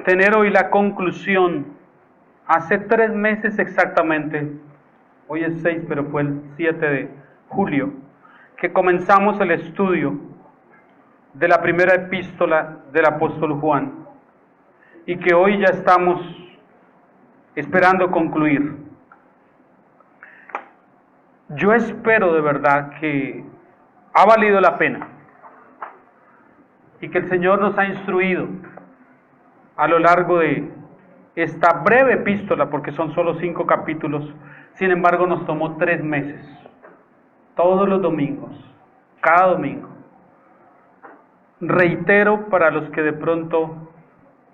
tener hoy la conclusión. Hace 3 meses exactamente, hoy es 6, pero fue el 7 de julio, que comenzamos el estudio de la primera epístola del apóstol Juan, y que hoy ya estamos esperando concluir. Yo espero de verdad que ha valido la pena y que el Señor nos ha instruido a lo largo de esta breve epístola, porque son solo 5 capítulos. Sin embargo, nos tomó 3 meses, todos los domingos, cada domingo. Reitero, para los que de pronto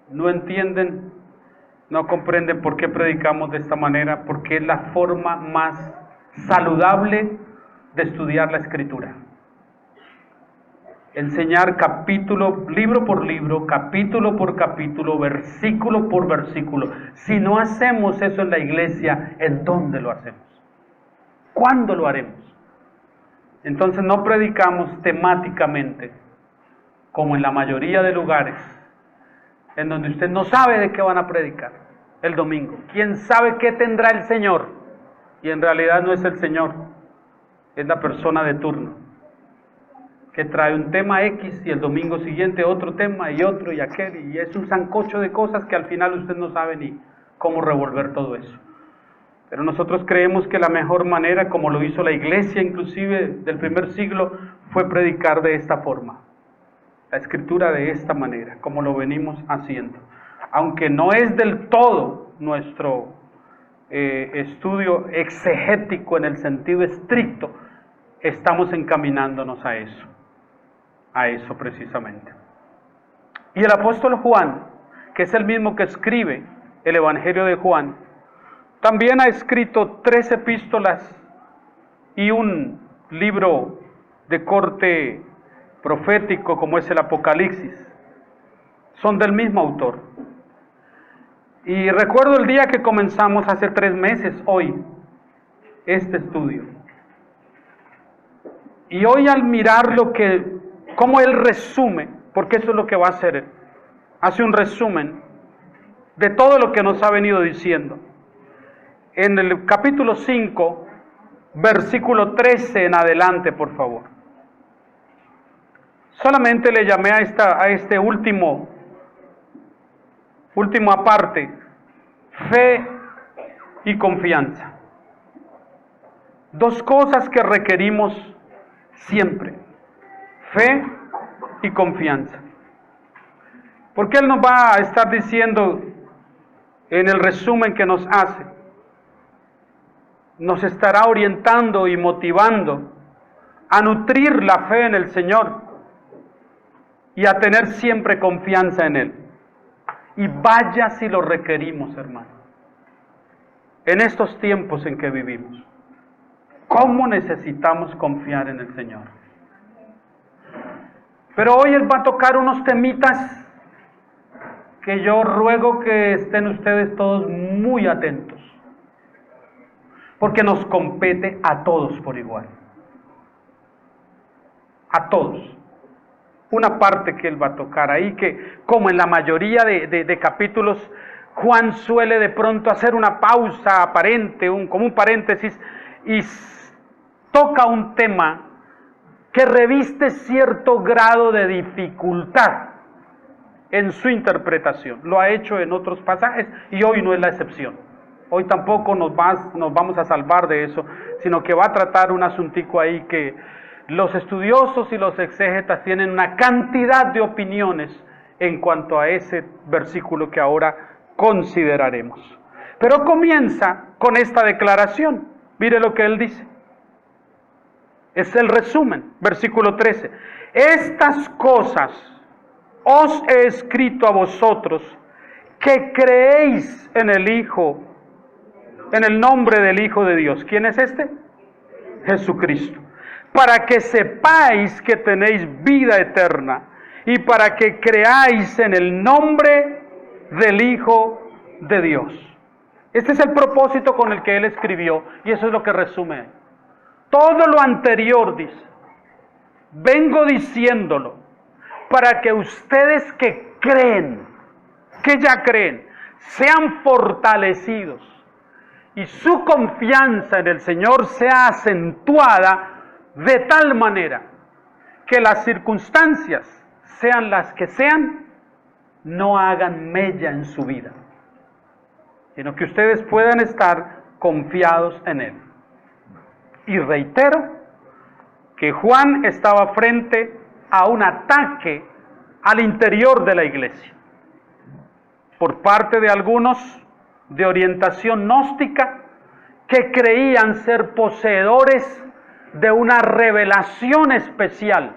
no entienden, no comprenden por qué predicamos de esta manera, porque es la forma más saludable de estudiar la Escritura. Enseñar capítulo, libro por libro, capítulo por capítulo, versículo por versículo. Si no hacemos eso en la iglesia, ¿en dónde lo hacemos? ¿Cuándo lo haremos? Entonces no predicamos temáticamente, como en la mayoría de lugares, en donde usted no sabe de qué van a predicar el domingo. ¿Quién sabe qué tendrá el Señor? Y en realidad no es el Señor, es la persona de turno, que trae un tema X y el domingo siguiente otro tema y otro y aquel, y es un sancocho de cosas que al final usted no sabe ni cómo revolver todo eso. Pero nosotros creemos que la mejor manera, como lo hizo la iglesia inclusive del primer siglo, fue predicar de esta forma, la Escritura de esta manera, como lo venimos haciendo. Aunque no es del todo nuestro estudio exegético en el sentido estricto, estamos encaminándonos a eso precisamente. Y el apóstol Juan, que es el mismo que escribe el Evangelio de Juan, también ha escrito 3 epístolas y un libro de corte profético como es el Apocalipsis. Son del mismo autor. Y recuerdo el día que comenzamos hace 3 meses, hoy, este estudio. Y hoy al mirar cómo él resume, porque eso es lo que va a hacer él, hace un resumen de todo lo que nos ha venido diciendo. En el capítulo 5, versículo 13 en adelante, por favor. Solamente le llamé a este última parte, fe y confianza. 2 cosas que requerimos siempre, fe y confianza. Porque él nos va a estar diciendo en el resumen que nos hace, nos estará orientando y motivando a nutrir la fe en el Señor y a tener siempre confianza en Él. Y vaya si lo requerimos, hermano, en estos tiempos en que vivimos. ¿Cómo necesitamos confiar en el Señor? Pero hoy Él va a tocar unos temitas que yo ruego que estén ustedes todos muy atentos, porque nos compete a todos por igual. A todos. Una parte que Él va a tocar ahí, que como en la mayoría de capítulos, Juan suele de pronto hacer una pausa aparente, como un paréntesis, y toca un tema que reviste cierto grado de dificultad en su interpretación. Lo ha hecho en otros pasajes y hoy no es la excepción. Hoy tampoco nos vamos a salvar de eso, sino que va a tratar un asuntico ahí que los estudiosos y los exégetas tienen una cantidad de opiniones en cuanto a ese versículo que ahora consideraremos. Pero comienza con esta declaración. Mire lo que él dice. Es el resumen, versículo 13. Estas cosas os he escrito a vosotros que creéis en el Hijo, en el nombre del Hijo de Dios. ¿Quién es este? Jesucristo. Para que sepáis que tenéis vida eterna y para que creáis en el nombre del Hijo de Dios. Este es el propósito con el que él escribió y eso es lo que resume. Todo lo anterior dice, vengo diciéndolo para que ustedes que creen que ya creen sean fortalecidos y su confianza en el Señor sea acentuada de tal manera que las circunstancias, sean las que sean, no hagan mella en su vida, sino que ustedes puedan estar confiados en Él. Y reitero que Juan estaba frente a un ataque al interior de la iglesia, por parte de algunos de orientación gnóstica que creían ser poseedores de una revelación especial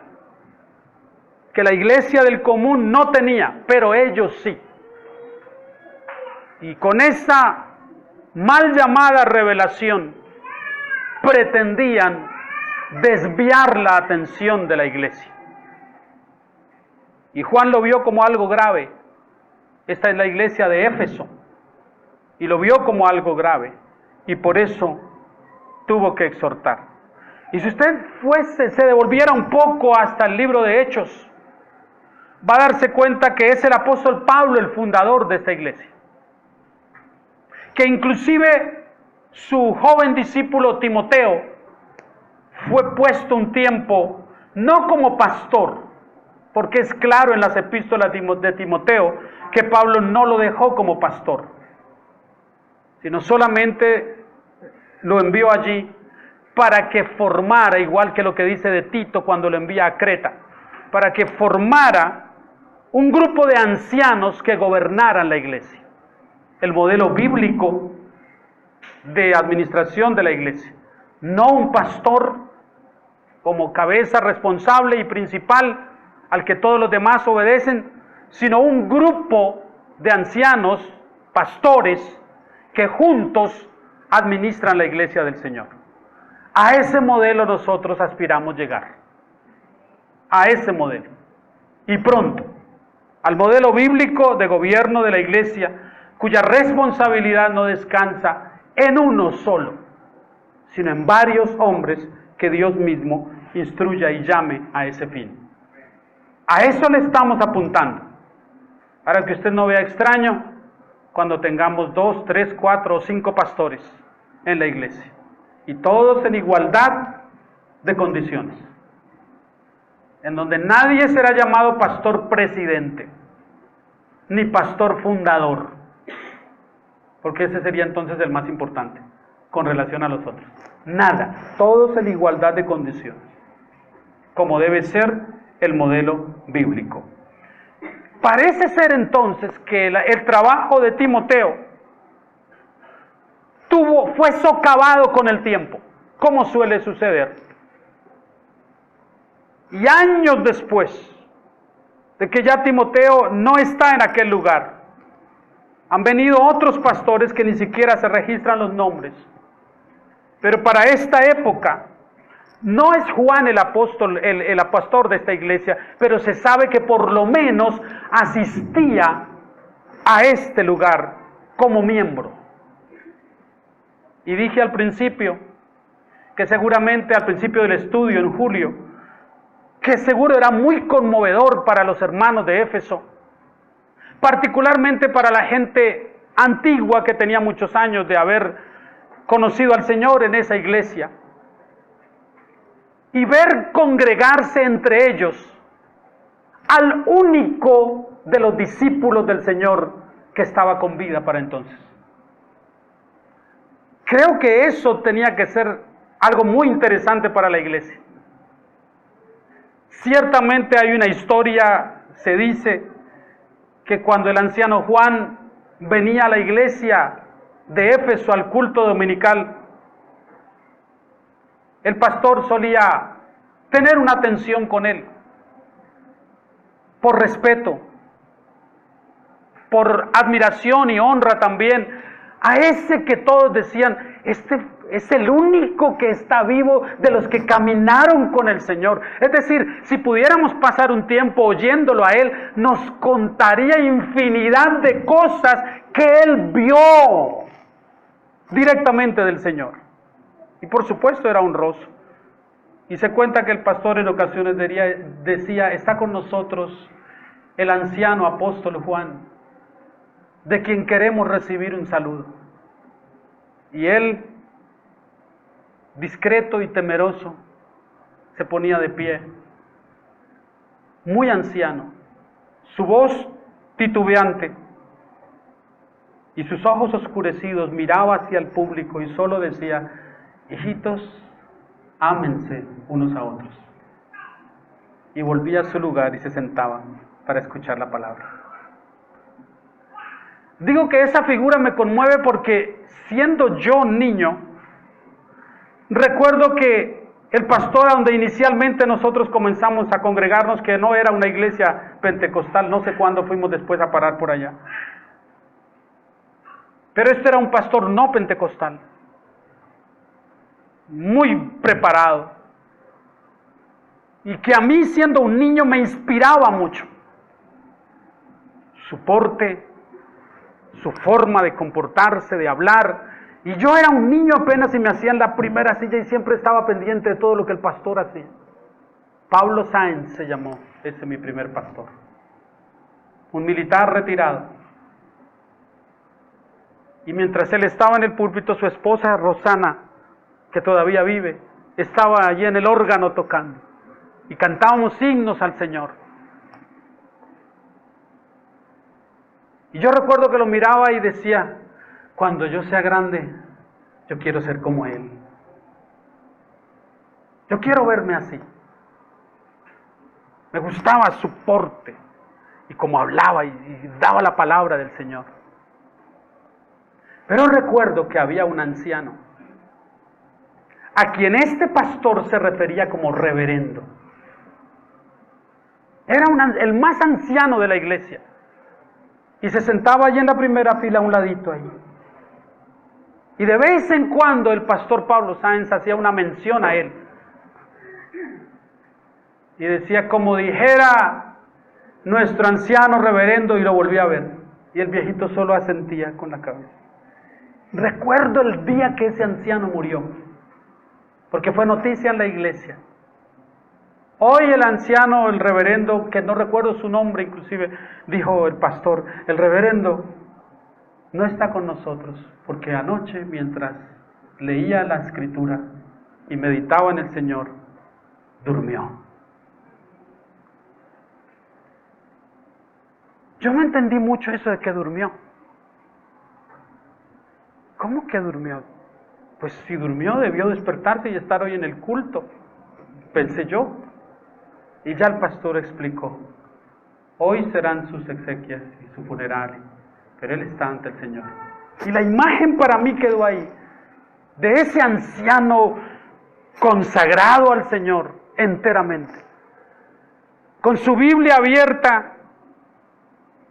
que la iglesia del común no tenía, pero ellos sí. Y con esa mal llamada revelación pretendían desviar la atención de la iglesia. Y Juan lo vio como algo grave. Esta es la iglesia de Éfeso. Y lo vio como algo grave. Y por eso tuvo que exhortar. Y si usted se devolviera un poco hasta el libro de Hechos, va a darse cuenta que es el apóstol Pablo el fundador de esta iglesia. Que inclusive su joven discípulo Timoteo fue puesto un tiempo, no como pastor, porque es claro en las epístolas de Timoteo que Pablo no lo dejó como pastor, sino solamente lo envió allí para que formara, igual que lo que dice de Tito cuando lo envía a Creta, para que formara un grupo de ancianos que gobernaran la iglesia, el modelo bíblico de administración de la iglesia, no un pastor como cabeza responsable y principal al que todos los demás obedecen, sino un grupo de ancianos, pastores, que juntos administran la iglesia del Señor. A ese modelo nosotros aspiramos llegar, a ese modelo, y pronto, al modelo bíblico de gobierno de la iglesia, cuya responsabilidad no descansa en uno solo, sino en varios hombres que Dios mismo instruya y llame a ese fin. A eso le estamos apuntando, para que usted no vea extraño cuando tengamos 2, 3, 4 o 5 pastores en la iglesia, y todos en igualdad de condiciones, en donde nadie será llamado pastor presidente, ni pastor fundador, porque ese sería entonces el más importante con relación a los otros. Nada, todos en igualdad de condiciones, como debe ser el modelo bíblico. Parece ser entonces que el trabajo de Timoteo fue socavado con el tiempo, como suele suceder. Y años después de que ya Timoteo no está en aquel lugar, han venido otros pastores que ni siquiera se registran los nombres. Pero para esta época, no es Juan el apóstol, el pastor de esta iglesia, pero se sabe que por lo menos asistía a este lugar como miembro. Y dije al principio, que seguramente al principio del estudio en julio, que seguro era muy conmovedor para los hermanos de Éfeso, particularmente para la gente antigua que tenía muchos años de haber conocido al Señor en esa iglesia, y ver congregarse entre ellos al único de los discípulos del Señor que estaba con vida para entonces. Creo que eso tenía que ser algo muy interesante para la iglesia. Ciertamente hay una historia, se dice, que cuando el anciano Juan venía a la iglesia de Éfeso al culto dominical, el pastor solía tener una atención con él, por respeto, por admiración y honra también, a ese que todos decían, este es el único que está vivo de los que caminaron con el Señor. Es decir, si pudiéramos pasar un tiempo oyéndolo a él, nos contaría infinidad de cosas que él vio directamente del Señor. Y por supuesto era honroso. Y se cuenta que el pastor en ocasiones decía, está con nosotros el anciano apóstol Juan. de quien queremos recibir un saludo. Y él, discreto y temeroso, se ponía de pie, muy anciano, su voz titubeante y sus ojos oscurecidos, miraba hacia el público y solo decía: hijitos, ámense unos a otros. Y volvía a su lugar y se sentaba para escuchar la palabra. Digo que esa figura me conmueve porque, siendo yo niño, recuerdo que el pastor a donde inicialmente nosotros comenzamos a congregarnos, que no era una iglesia pentecostal, no sé cuándo fuimos después a parar por allá, pero este era un pastor no pentecostal, muy preparado, y que a mí, siendo un niño, me inspiraba mucho. Su porte, su forma de comportarse, de hablar. Y yo era un niño apenas y me hacían la primera silla y siempre estaba pendiente de todo lo que el pastor hacía. Pablo Sáenz se llamó, ese mi primer pastor. Un militar retirado. Y mientras él estaba en el púlpito, su esposa Rosana, que todavía vive, estaba allí en el órgano tocando. Y cantábamos himnos al Señor. Y yo recuerdo que lo miraba y decía: cuando yo sea grande, yo quiero ser como él. Yo quiero verme así. Me gustaba su porte y cómo hablaba y daba la palabra del Señor. Pero recuerdo que había un anciano a quien este pastor se refería como reverendo. Era el más anciano de la iglesia. Y se sentaba allí en la primera fila, a un ladito ahí. Y de vez en cuando el pastor Pablo Sáenz hacía una mención a él. Y decía, como dijera nuestro anciano reverendo, y lo volvía a ver. Y el viejito solo asentía con la cabeza. Recuerdo el día que ese anciano murió, porque fue noticia en la iglesia. Hoy el anciano, el reverendo, que no recuerdo su nombre inclusive, dijo el pastor: el reverendo no está con nosotros, porque anoche, mientras leía la escritura y meditaba en el Señor, durmió. Yo no entendí mucho eso de que durmió. ¿Cómo que durmió? Pues si durmió, debió despertarse y estar hoy en el culto, pensé yo. Y ya el pastor explicó: hoy serán sus exequias y su funeral, pero él está ante el Señor. Y la imagen para mí quedó ahí, de ese anciano consagrado al Señor enteramente, con su Biblia abierta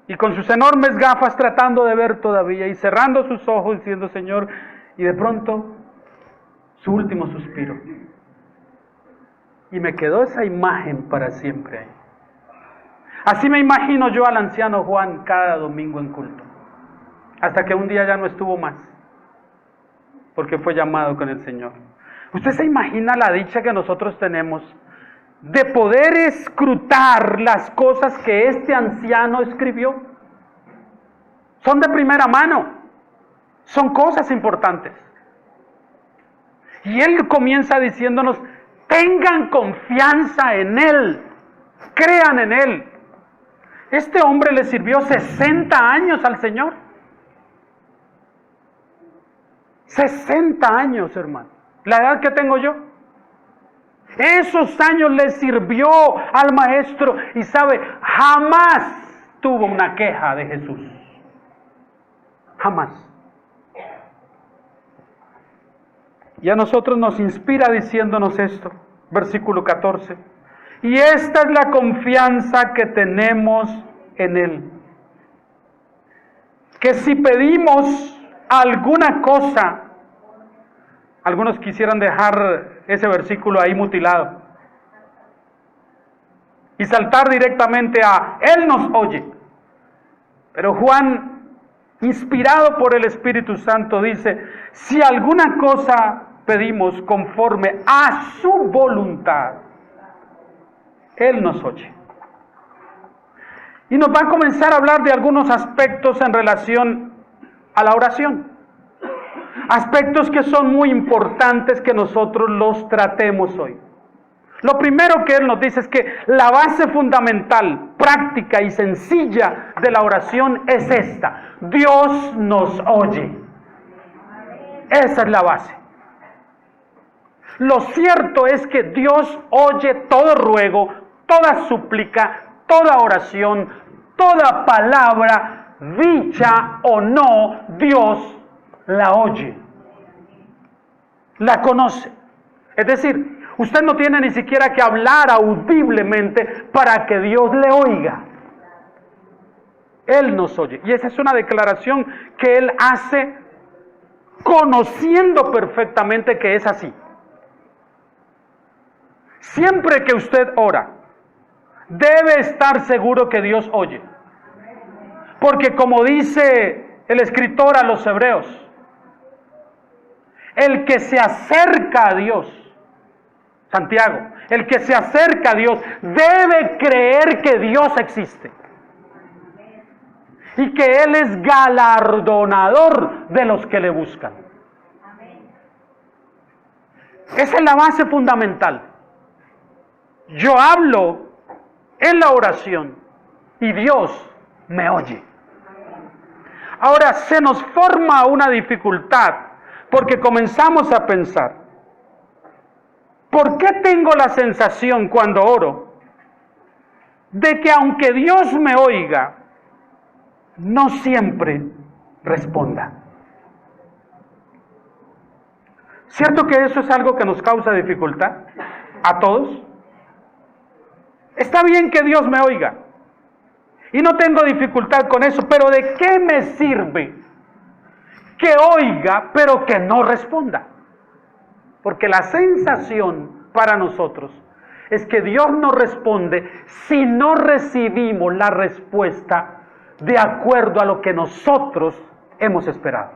y con sus enormes gafas tratando de ver todavía y cerrando sus ojos diciendo: Señor, y de pronto su último suspiro. Y me quedó esa imagen para siempre ahí. Así me imagino yo al anciano Juan cada domingo en culto, hasta que un día ya no estuvo más, porque fue llamado con el Señor. ¿Usted se imagina la dicha que nosotros tenemos de poder escrutar las cosas que este anciano escribió? Son de primera mano, son cosas importantes. Y él comienza diciéndonos: tengan confianza en él, crean en él. Este hombre le sirvió 60 años al Señor. 60 años, hermano. La edad que tengo yo. Esos años le sirvió al maestro y sabe, jamás tuvo una queja de Jesús. Jamás. Y a nosotros nos inspira diciéndonos esto, versículo 14. Y esta es la confianza que tenemos en Él, que si pedimos alguna cosa, algunos quisieran dejar ese versículo ahí mutilado y saltar directamente a Él nos oye. Pero Juan, inspirado por el Espíritu Santo, dice: si alguna cosa pedimos conforme a su voluntad, Él nos oye. Y nos va a comenzar a hablar de algunos aspectos en relación a la oración. Aspectos que son muy importantes que nosotros los tratemos hoy. Lo primero que Él nos dice es que la base fundamental, práctica y sencilla de la oración es esta: Dios nos oye. Esa es la base. Lo cierto es que Dios oye todo ruego, toda súplica, toda oración, toda palabra, dicha o no, Dios la oye, la conoce. Es decir, usted no tiene ni siquiera que hablar audiblemente para que Dios le oiga. Él nos oye. Y esa es una declaración que Él hace conociendo perfectamente que es así. Siempre que usted ora, debe estar seguro que Dios oye. Porque como dice el escritor a los Hebreos, el que se acerca a Dios, Santiago, el que se acerca a Dios debe creer que Dios existe y que Él es galardonador de los que le buscan. Esa es la base fundamental. Yo hablo en la oración y Dios me oye. Ahora se nos forma una dificultad porque comenzamos a pensar: ¿por qué tengo la sensación cuando oro de que aunque Dios me oiga, no siempre responda? ¿Cierto que eso es algo que nos causa dificultad a todos? Está bien que Dios me oiga y no tengo dificultad con eso, pero ¿de qué me sirve que oiga pero que no responda? Porque la sensación para nosotros es que Dios no responde si no recibimos la respuesta de acuerdo a lo que nosotros hemos esperado.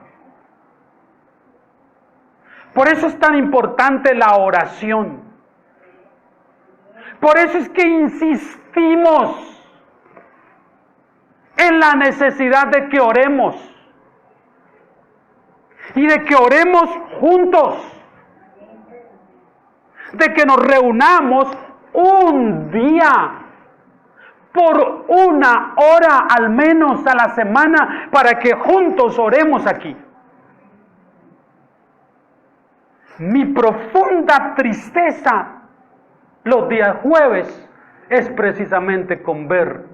Por eso es tan importante la oración. Por eso es que insistimos en la necesidad de que oremos y de que oremos juntos, de que nos reunamos un día por 1 hora al menos a la semana para que juntos oremos aquí. Mi profunda tristeza los días jueves es precisamente con ver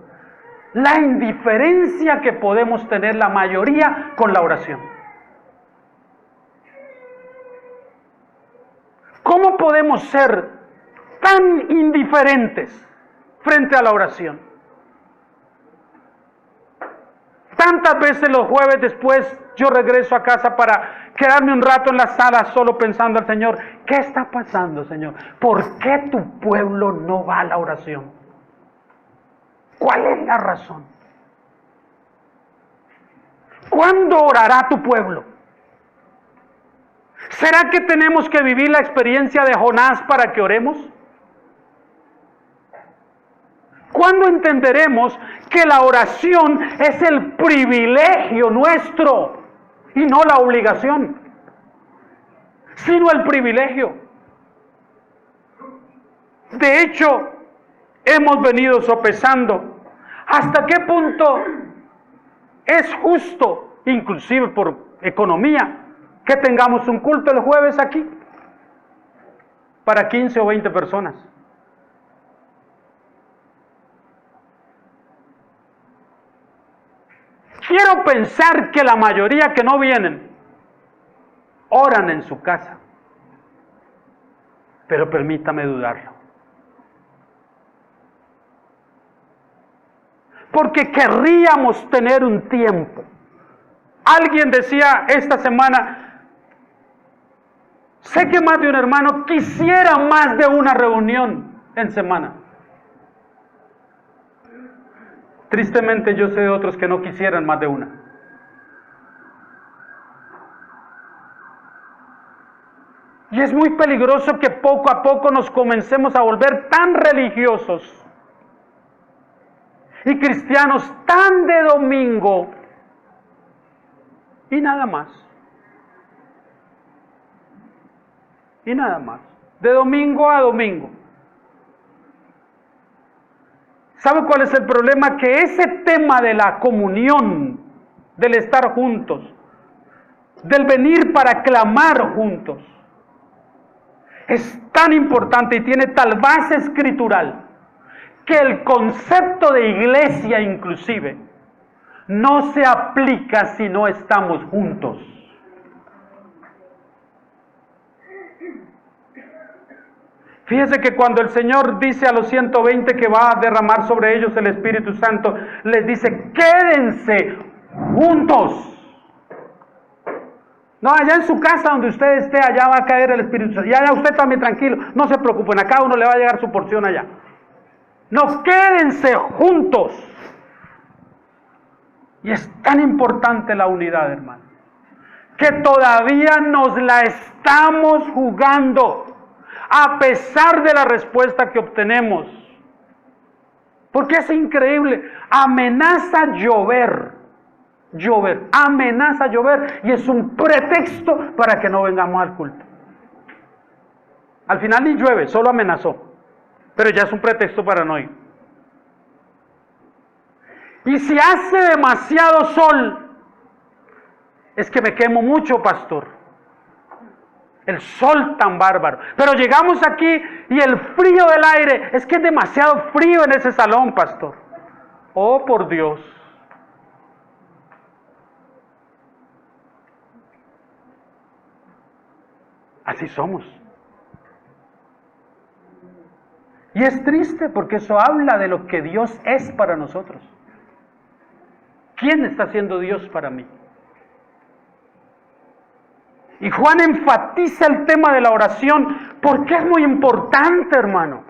la indiferencia que podemos tener la mayoría con la oración. ¿Cómo podemos ser tan indiferentes frente a la oración? Tantas veces los jueves después yo regreso a casa para quedarme un rato en la sala solo pensando al Señor: ¿qué está pasando, Señor? ¿Por qué tu pueblo no va a la oración? ¿Cuál es la razón? ¿Cuándo orará tu pueblo? ¿Será que tenemos que vivir la experiencia de Jonás para que oremos? ¿Cuándo entenderemos que la oración es el privilegio nuestro y no la obligación, sino el privilegio? De hecho, hemos venido sopesando hasta qué punto es justo, inclusive por economía, que tengamos un culto el jueves aquí para 15 o 20 personas. Quiero pensar que la mayoría que no vienen oran en su casa, pero permítame dudarlo. Porque querríamos tener un tiempo. Alguien decía esta semana: sé que más de un hermano quisiera más de una reunión en semana. Tristemente yo sé de otros que no quisieran más de una. Y es muy peligroso que poco a poco nos comencemos a volver tan religiosos Y cristianos tan de domingo y nada más. Y nada más. De domingo a domingo. ¿Sabe cuál es el problema? Que ese tema de la comunión, del estar juntos, del venir para clamar juntos, es tan importante y tiene tal base escritural que el concepto de iglesia inclusive no se aplica si no estamos juntos. Fíjese que cuando el Señor dice a los 120 que va a derramar sobre ellos el Espíritu Santo, les dice, quédense juntos. No, allá en su casa donde usted esté, allá va a caer el Espíritu Santo. Y allá usted también tranquilo, no se preocupen, a cada uno le va a llegar su porción allá. No, quédense juntos. Y es tan importante la unidad, hermano, que todavía nos la estamos jugando, a pesar de la respuesta que obtenemos. Porque es increíble, amenaza llover, amenaza llover, y es un pretexto para que no vengamos al culto. Al final ni llueve, solo amenazó, pero ya es un pretexto para no ir. Y si hace demasiado sol, es que me quemo mucho, pastor. El sol tan bárbaro. Pero llegamos aquí y el frío del aire, es que es demasiado frío en ese salón, pastor. Oh, por Dios. Así somos. Y es triste porque eso habla de lo que Dios es para nosotros. ¿Quién está siendo Dios para mí? Y Juan enfatiza el tema de la oración porque es muy importante, hermano.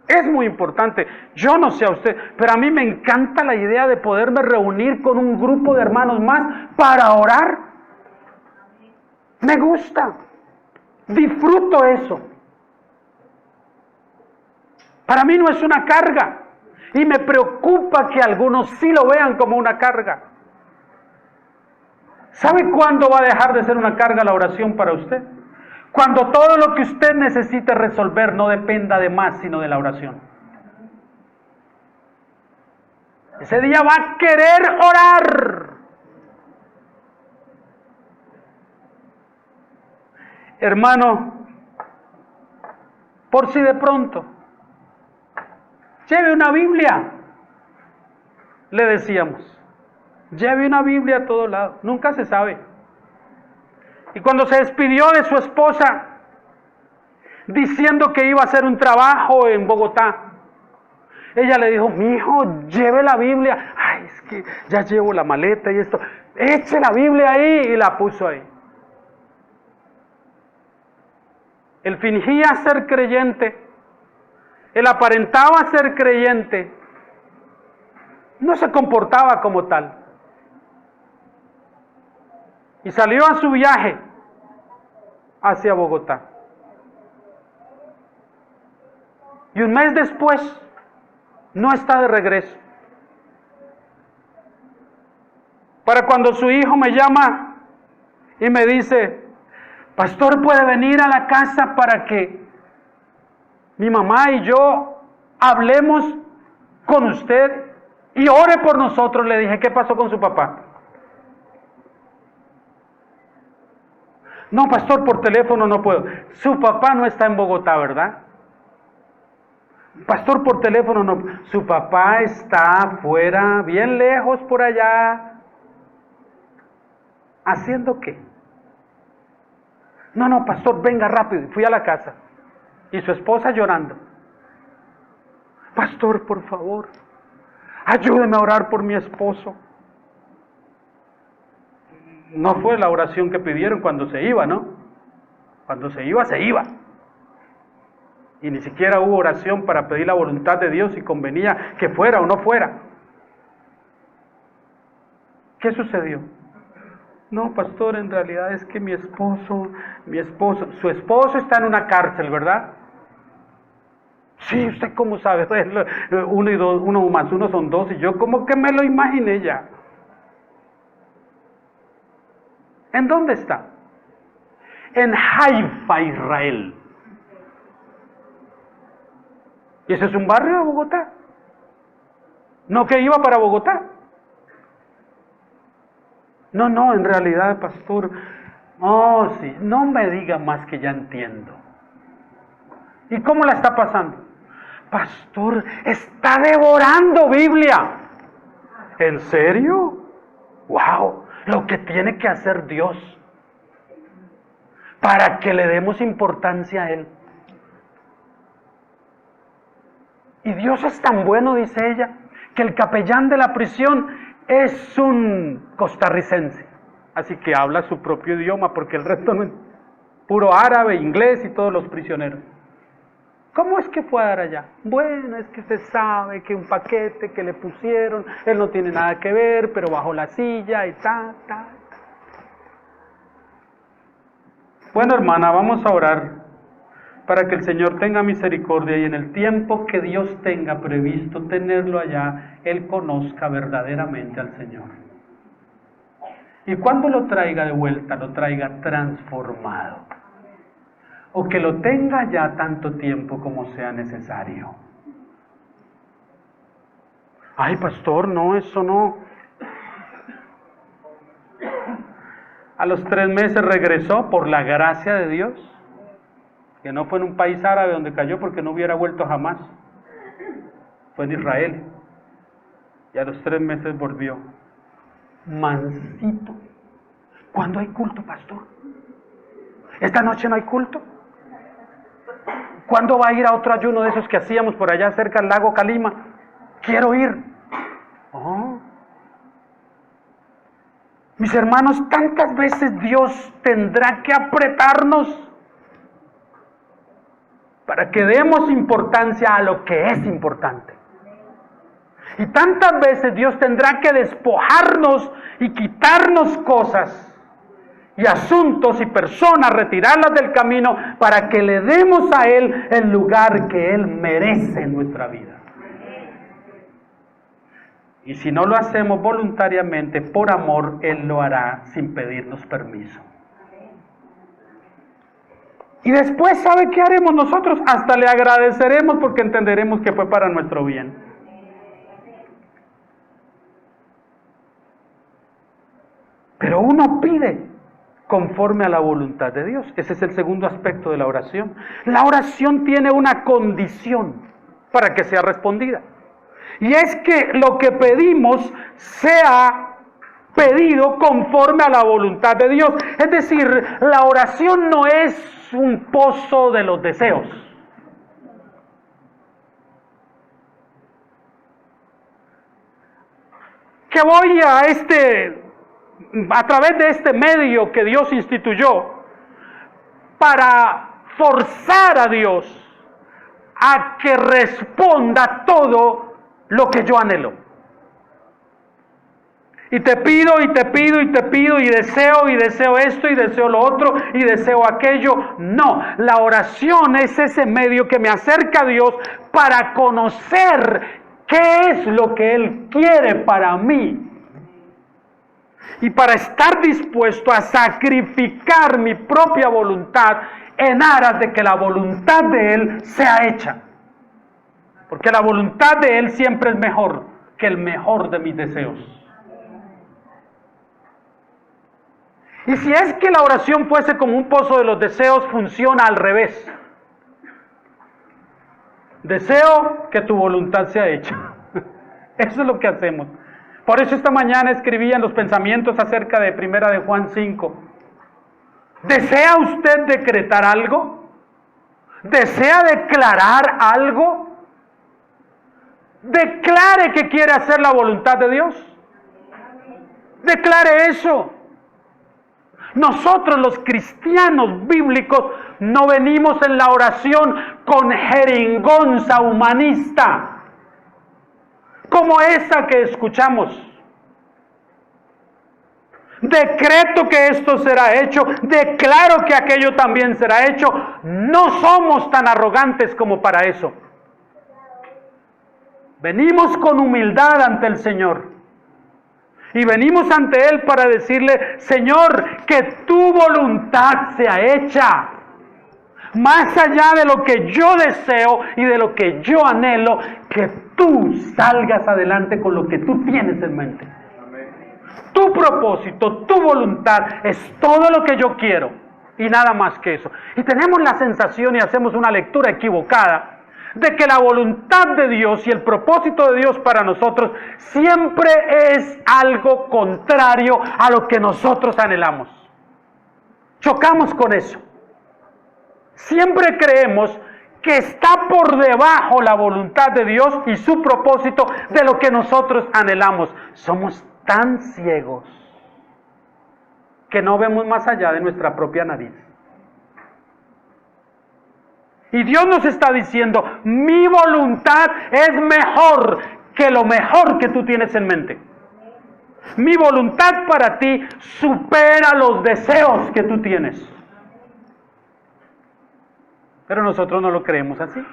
Es muy importante. Yo no sé a usted, pero a mí me encanta la idea de poderme reunir con un grupo de hermanos más para orar. Me gusta. Disfruto eso. Para mí no es una carga. Y me preocupa que algunos sí lo vean como una carga. ¿Sabe cuándo va a dejar de ser una carga la oración para usted? Cuando todo lo que usted necesite resolver no dependa de más, sino de la oración. Ese día va a querer orar. Hermano, por si de pronto, lleve una Biblia, le decíamos. Lleve una Biblia a todo lado, nunca se sabe. Y cuando se despidió de su esposa, diciendo que iba a hacer un trabajo en Bogotá, ella le dijo, mi hijo, lleve la Biblia. Ay, es que ya llevo la maleta y esto. Eche la Biblia ahí, y la puso ahí. Él fingía ser creyente, él aparentaba ser creyente, no se comportaba como tal. Y salió a su viaje hacia Bogotá. Y un mes después, no está de regreso. Para cuando su hijo me llama y me dice, pastor, ¿puede venir a la casa para que mi mamá y yo hablemos con usted y ore por nosotros? Le dije, ¿qué pasó con su papá? No, pastor, por teléfono no puedo. Su papá no está en Bogotá, ¿verdad? Pastor, por teléfono no. Su papá está afuera, bien lejos por allá. ¿Haciendo qué? No, pastor, venga rápido. Fui a la casa. Y su esposa llorando. Pastor, por favor, ayúdeme a orar por mi esposo. No fue la oración que pidieron cuando se iba, ¿no? Cuando se iba, se iba. Y ni siquiera hubo oración para pedir la voluntad de Dios si convenía que fuera o no fuera. ¿Qué sucedió? No, pastor, en realidad es que su esposo está en una cárcel, ¿verdad? Sí, ¿usted cómo sabe? Uno y dos, uno más uno son dos, y yo como que me lo imaginé ya. ¿En dónde está? En Haifa, Israel. ¿Y ese es un barrio de Bogotá? ¿No que iba para Bogotá? No, en realidad, pastor, sí, no me diga más que ya entiendo. ¿Y cómo la está pasando? Pastor, está devorando Biblia. ¿En serio? ¡Wow! Lo que tiene que hacer Dios para que le demos importancia a Él. Y Dios es tan bueno, dice ella, que el capellán de la prisión es un costarricense. Así que habla su propio idioma, porque el resto no es puro árabe, inglés y todos los prisioneros. ¿Cómo es que fue a dar allá? Bueno, es que usted sabe que un paquete que le pusieron, él no tiene nada que ver, pero bajo la silla y ta. Bueno, hermana, vamos a orar para que el Señor tenga misericordia y en el tiempo que Dios tenga previsto tenerlo allá, Él conozca verdaderamente al Señor. Y cuando lo traiga de vuelta, lo traiga transformado. O que lo tenga ya tanto tiempo como sea necesario. Ay, pastor, no, eso no. A los 3 meses regresó por la gracia de Dios, que no fue en un país árabe donde cayó porque no hubiera vuelto jamás. Fue en Israel. Y a los 3 meses volvió. Mansito. ¿Cuándo hay culto, pastor? ¿Esta noche no hay culto? ¿Cuándo va a ir a otro ayuno de esos que hacíamos por allá cerca del lago Calima? Quiero ir. Mis hermanos, tantas veces Dios tendrá que apretarnos para que demos importancia a lo que es importante. Y tantas veces Dios tendrá que despojarnos y quitarnos cosas y asuntos y personas, retirarlas del camino para que le demos a Él el lugar que Él merece en nuestra vida. Y si no lo hacemos voluntariamente, por amor, Él lo hará sin pedirnos permiso. Y después, ¿sabe qué haremos nosotros? Hasta le agradeceremos porque entenderemos que fue para nuestro bien. Pero uno pide conforme a la voluntad de Dios. Ese es el segundo aspecto de la oración. La oración tiene una condición para que sea respondida. Y es que lo que pedimos sea pedido conforme a la voluntad de Dios. Es decir, la oración no es un pozo de los deseos. Que voy a través de este medio que Dios instituyó para forzar a Dios a que responda todo lo que yo anhelo. Y te pido, y te pido, y te pido, y deseo esto, y deseo lo otro, y deseo aquello. No, la oración es ese medio que me acerca a Dios para conocer qué es lo que Él quiere para mí. Y para estar dispuesto a sacrificar mi propia voluntad en aras de que la voluntad de Él sea hecha. Porque la voluntad de Él siempre es mejor que el mejor de mis deseos. Y si es que la oración fuese como un pozo de los deseos, funciona al revés. Deseo que tu voluntad sea hecha. Eso es lo que hacemos. Por eso esta mañana escribía en los pensamientos acerca de 1 de Juan 5. ¿Desea usted decretar algo? ¿Desea declarar algo? Declare que quiere hacer la voluntad de Dios. Declare eso. Nosotros los cristianos bíblicos no venimos en la oración con jeringonza humanista, como esa que escuchamos. Decreto que esto será hecho, declaro que aquello también será hecho. No somos tan arrogantes como para eso. Venimos con humildad ante el Señor. Y venimos ante Él para decirle, Señor, que tu voluntad sea hecha. Más allá de lo que yo deseo y de lo que yo anhelo, que tú salgas adelante con lo que tú tienes en mente. Tu propósito, tu voluntad es todo lo que yo quiero y nada más que eso. Y tenemos la sensación y hacemos una lectura equivocada de que la voluntad de Dios y el propósito de Dios para nosotros siempre es algo contrario a lo que nosotros anhelamos. Chocamos con eso. Siempre creemos que está por debajo la voluntad de Dios y su propósito de lo que nosotros anhelamos. Somos tan ciegos que no vemos más allá de nuestra propia nariz. Y Dios nos está diciendo, mi voluntad es mejor que lo mejor que tú tienes en mente. Mi voluntad para ti supera los deseos que tú tienes. Pero nosotros no lo creemos así.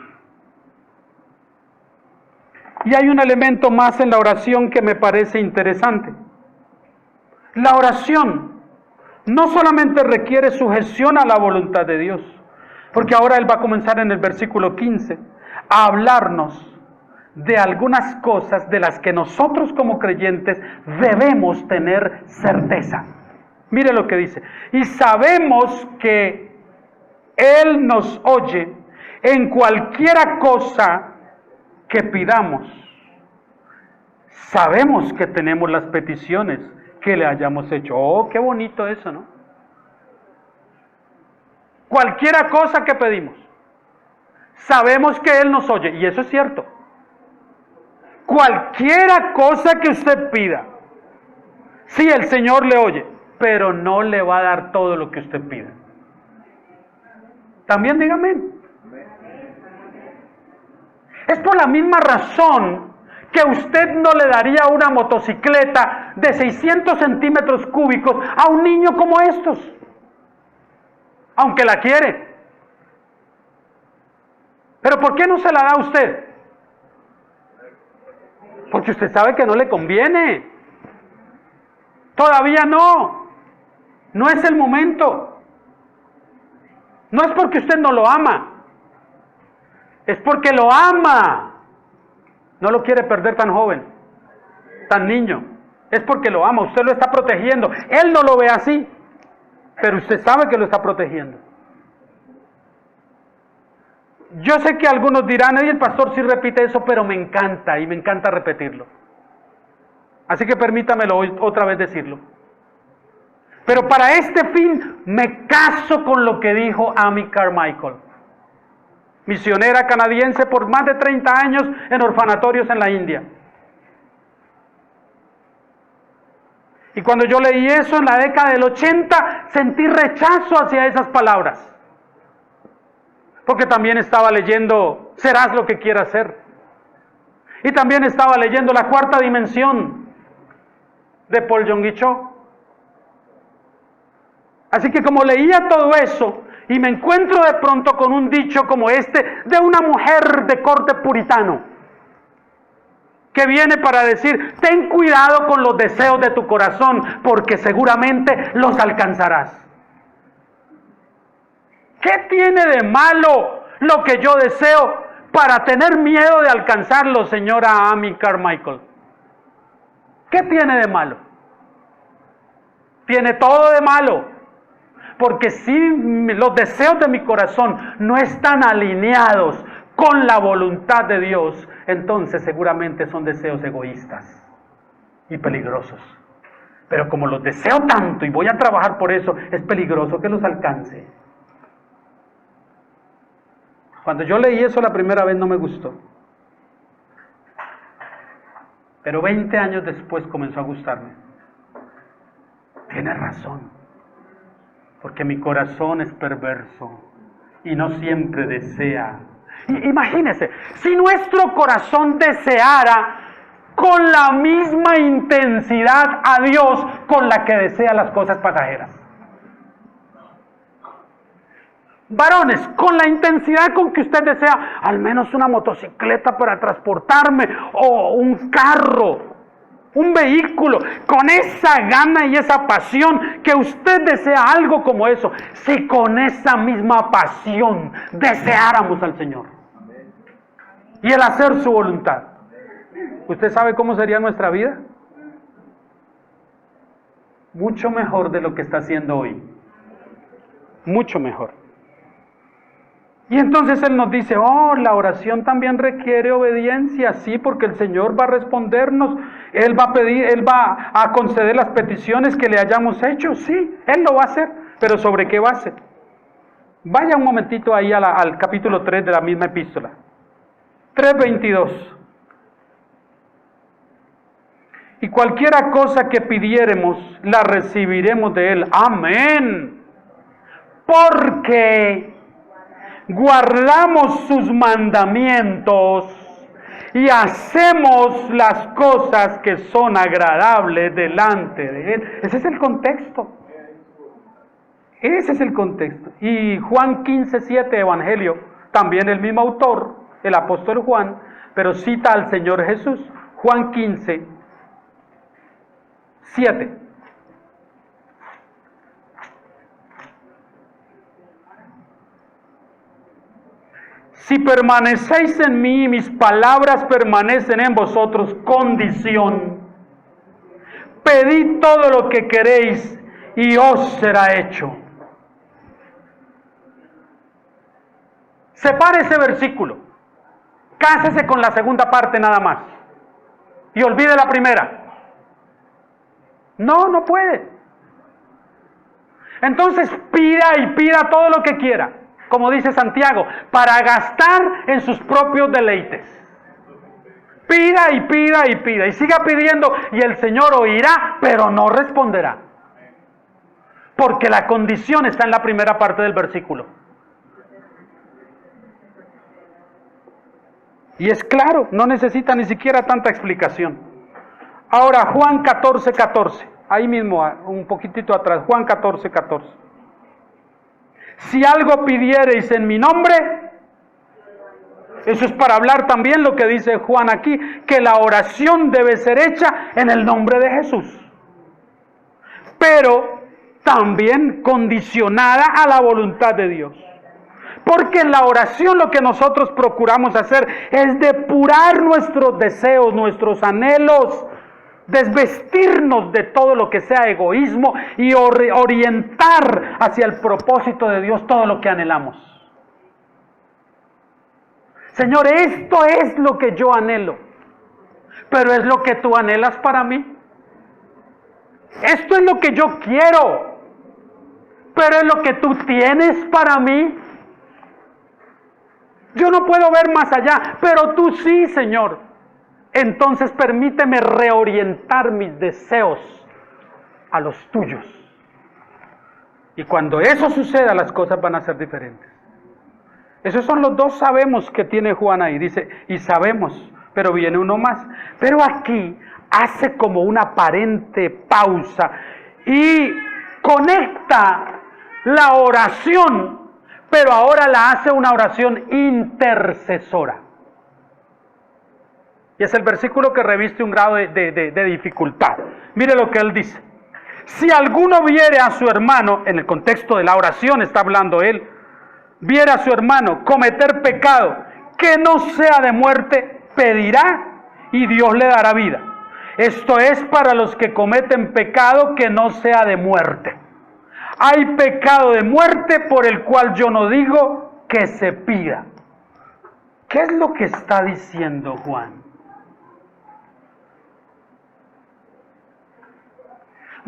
Y hay un elemento más en la oración que me parece interesante. La oración no solamente requiere sujeción a la voluntad de Dios, porque ahora Él va a comenzar en el versículo 15 a hablarnos de algunas cosas de las que nosotros como creyentes debemos tener certeza. Mire lo que dice. Y sabemos que Él nos oye en cualquiera cosa que pidamos. Sabemos que tenemos las peticiones que le hayamos hecho. Oh, qué bonito eso, ¿no? Cualquiera cosa que pedimos. Sabemos que Él nos oye, y eso es cierto. Cualquiera cosa que usted pida, sí, el Señor le oye, pero no le va a dar todo lo que usted pida. También dígame. Es por la misma razón que usted no le daría una motocicleta de 600 centímetros cúbicos a un niño como estos, aunque la quiere. ¿Pero por qué no se la da a usted? Porque usted sabe que no le conviene. Todavía no. No es el momento. No es porque usted no lo ama. Es porque lo ama. No lo quiere perder tan joven, tan niño. Es porque lo ama. Usted lo está protegiendo. Él no lo ve así, pero usted sabe que lo está protegiendo. Yo sé que algunos dirán, el pastor sí repite eso, pero me encanta y me encanta repetirlo. Así que permítamelo otra vez decirlo. Pero para este fin me caso con lo que dijo Amy Carmichael, misionera canadiense por más de 30 años en orfanatorios en la India. Y cuando yo leí eso en la década del 80, sentí rechazo hacia esas palabras. Porque también estaba leyendo Serás lo que quieras ser. Y también estaba leyendo La Cuarta Dimensión de Paul Yonggi Cho. Así que como leía todo eso y me encuentro de pronto con un dicho como este de una mujer de corte puritano que viene para decir, ten cuidado con los deseos de tu corazón porque seguramente los alcanzarás. ¿Qué tiene de malo lo que yo deseo para tener miedo de alcanzarlo, señora Amy Carmichael? ¿Qué tiene de malo? Tiene todo de malo, porque si los deseos de mi corazón no están alineados con la voluntad de Dios, entonces seguramente son deseos egoístas y peligrosos. Pero como los deseo tanto y voy a trabajar por eso, es peligroso que los alcance. Cuando yo leí eso la primera vez no me gustó. Pero 20 años después comenzó a gustarme. Tiene razón. Porque mi corazón es perverso y no siempre desea. Imagínese, si nuestro corazón deseara con la misma intensidad a Dios con la que desea las cosas pasajeras. Varones, con la intensidad con que usted desea al menos una motocicleta para transportarme, o un carro, un vehículo, con esa gana y esa pasión que usted desea algo como eso, si con esa misma pasión deseáramos al Señor y el hacer su voluntad, ¿usted sabe cómo sería nuestra vida? Mucho mejor de lo que está haciendo hoy. Mucho mejor. Y entonces Él nos dice, la oración también requiere obediencia, sí, porque el Señor va a respondernos, Él va a conceder las peticiones que le hayamos hecho, sí, Él lo va a hacer, pero ¿sobre qué base? Vaya un momentito ahí al capítulo 3 de la misma epístola, 3:22. Y cualquiera cosa que pidiéremos, la recibiremos de Él, amén, porque guardamos sus mandamientos y hacemos las cosas que son agradables delante de Él. Ese es el contexto. Ese es el contexto. Y Juan 15:7, Evangelio, también el mismo autor, el apóstol Juan, pero cita al Señor Jesús. Juan 15:7. Si permanecéis en mí y mis palabras permanecen en vosotros, condición, pedid todo lo que queréis y os será hecho. Separe ese versículo, cásese con la segunda parte nada más y olvide la primera. No puede. Entonces pida y pida todo lo que quiera, como dice Santiago, para gastar en sus propios deleites. Pida y pida y pida, y siga pidiendo, y el Señor oirá, pero no responderá. Porque la condición está en la primera parte del versículo. Y es claro, no necesita ni siquiera tanta explicación. Ahora, Juan 14:14, ahí mismo, un poquitito atrás, Juan 14:14. Si algo pidiereis en mi nombre, eso es para hablar también lo que dice Juan aquí, que la oración debe ser hecha en el nombre de Jesús. Pero también condicionada a la voluntad de Dios. Porque en la oración lo que nosotros procuramos hacer es depurar nuestros deseos, nuestros anhelos, desvestirnos de todo lo que sea egoísmo y orientar hacia el propósito de Dios todo lo que anhelamos. Señor, esto es lo que yo anhelo, pero es lo que tú anhelas para mí. Esto es lo que yo quiero, pero es lo que tú tienes para mí. Yo no puedo ver más allá, pero tú sí, Señor. Entonces permíteme reorientar mis deseos a los tuyos. Y cuando eso suceda, las cosas van a ser diferentes. Esos son los dos sabemos que tiene Juan ahí. Dice, y sabemos, pero viene uno más. Pero aquí hace como una aparente pausa y conecta la oración, pero ahora la hace una oración intercesora. Y es el versículo que reviste un grado de dificultad. Mire lo que él dice. Si alguno viere a su hermano, en el contexto de la oración está hablando él, viere a su hermano cometer pecado que no sea de muerte, pedirá y Dios le dará vida. Esto es para los que cometen pecado que no sea de muerte. Hay pecado de muerte por el cual yo no digo que se pida. ¿Qué es lo que está diciendo Juan?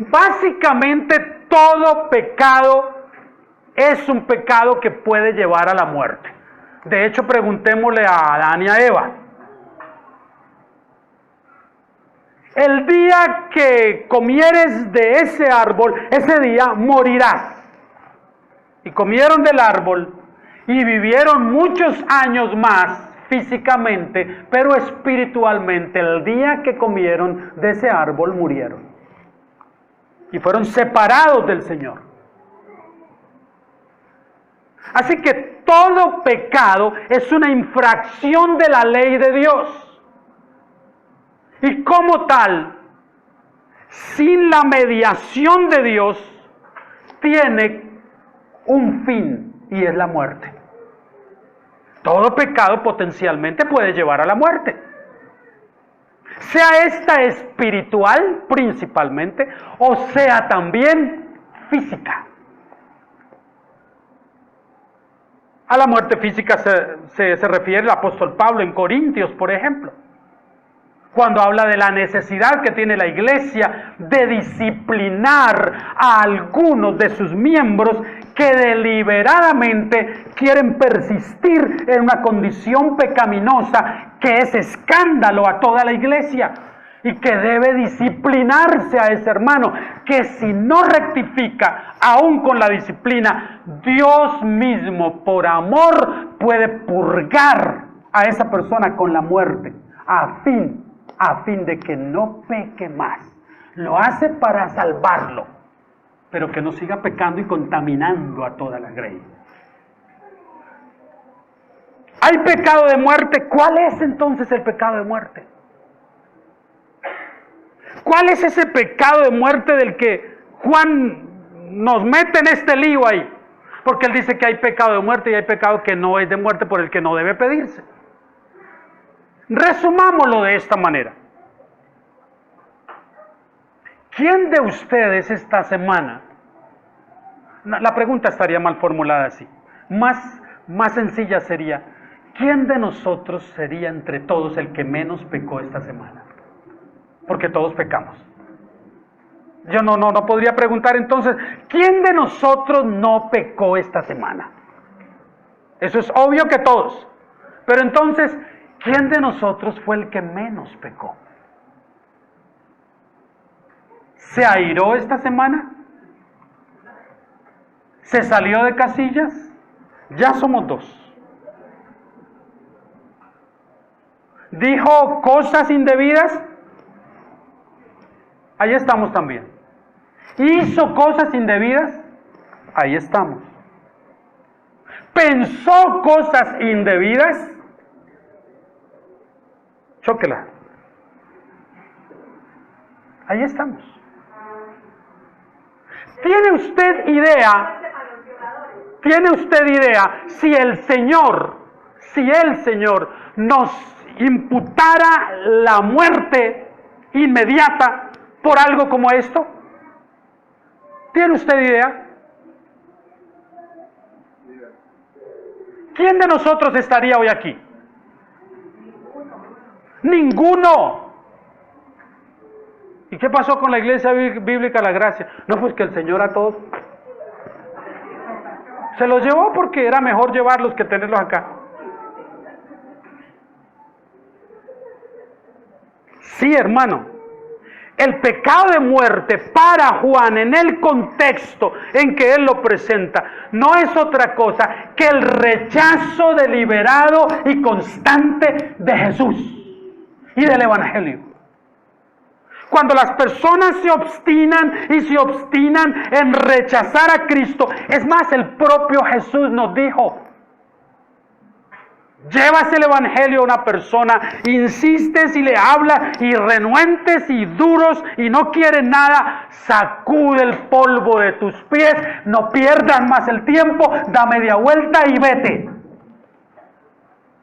Básicamente todo pecado es un pecado que puede llevar a la muerte. De hecho, preguntémosle a Adán y a Eva. El día que comieres de ese árbol, ese día morirás. Y comieron del árbol y vivieron muchos años más físicamente, pero espiritualmente, el día que comieron de ese árbol murieron. Y fueron separados del Señor. Así que todo pecado es una infracción de la ley de Dios. Y como tal, sin la mediación de Dios, tiene un fin y es la muerte. Todo pecado potencialmente puede llevar a la muerte. Sea esta espiritual principalmente o sea también física. A la muerte física se refiere el apóstol Pablo en Corintios, por ejemplo, cuando habla de la necesidad que tiene la iglesia de disciplinar a algunos de sus miembros que deliberadamente quieren persistir en una condición pecaminosa que es escándalo a toda la iglesia, y que debe disciplinarse a ese hermano, que si no rectifica, aún con la disciplina, Dios mismo por amor puede purgar a esa persona con la muerte, a fin de que no peque más. Lo hace para salvarlo, pero que no siga pecando y contaminando a toda la grey. ¿Hay pecado de muerte? ¿Cuál es entonces el pecado de muerte? ¿Cuál es ese pecado de muerte del que Juan nos mete en este lío ahí? Porque él dice que hay pecado de muerte y hay pecado que no es de muerte, por el que no debe pedirse. Resumámoslo de esta manera. ¿Quién de ustedes esta semana? La pregunta estaría mal formulada así. Más sencilla sería, ¿quién de nosotros sería entre todos el que menos pecó esta semana? Porque todos pecamos. Yo no podría preguntar entonces, ¿quién de nosotros no pecó esta semana? Eso es obvio que todos. Pero entonces, ¿quién de nosotros fue el que menos pecó? ¿Se airó esta semana? ¿Se salió de casillas? Ya somos dos. ¿Dijo cosas indebidas? Ahí estamos también. ¿Hizo cosas indebidas? Ahí estamos. ¿Pensó cosas indebidas? Chóquela. Ahí estamos. ¿Tiene usted idea si el Señor nos imputara la muerte inmediata por algo como esto? ¿Tiene usted idea? ¿Quién de nosotros estaría hoy aquí? Ninguno. ¿Y qué pasó con la Iglesia Bíblica La Gracia? No, pues que el Señor a todos se los llevó porque era mejor llevarlos que tenerlos acá. Sí, hermano. El pecado de muerte para Juan, en el contexto en que él lo presenta, no es otra cosa que el rechazo deliberado y constante de Jesús y del Evangelio. Cuando las personas se obstinan en rechazar a Cristo, es más, el propio Jesús nos dijo: llevas el Evangelio a una persona, insistes y le hablas, y renuentes y duros y no quieren nada, sacude el polvo de tus pies, no pierdas más el tiempo, da media vuelta y vete.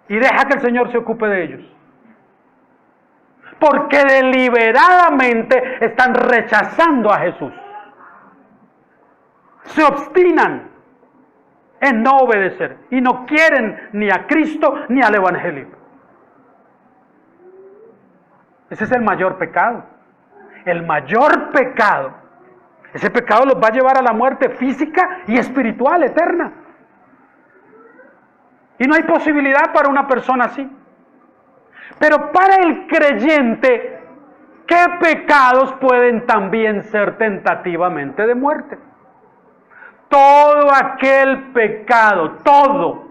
Y deja que el Señor se ocupe de ellos. Porque deliberadamente están rechazando a Jesús. Se obstinan en no obedecer y no quieren ni a Cristo ni al Evangelio. Ese es el mayor pecado. El mayor pecado. Ese pecado los va a llevar a la muerte física y espiritual eterna. Y no hay posibilidad para una persona así. Pero para el creyente, ¿qué pecados pueden también ser tentativamente de muerte? Todo aquel pecado, todo,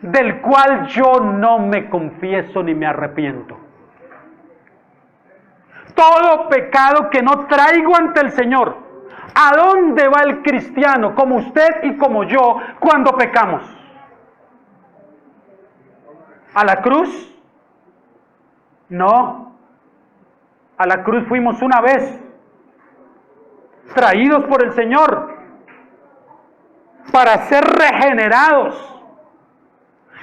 del cual yo no me confieso ni me arrepiento. Todo pecado que no traigo ante el Señor, ¿A dónde va el cristiano, como usted y como yo, cuando pecamos? ¿A la cruz? No. A la cruz fuimos una vez, traídos por el Señor, para ser regenerados.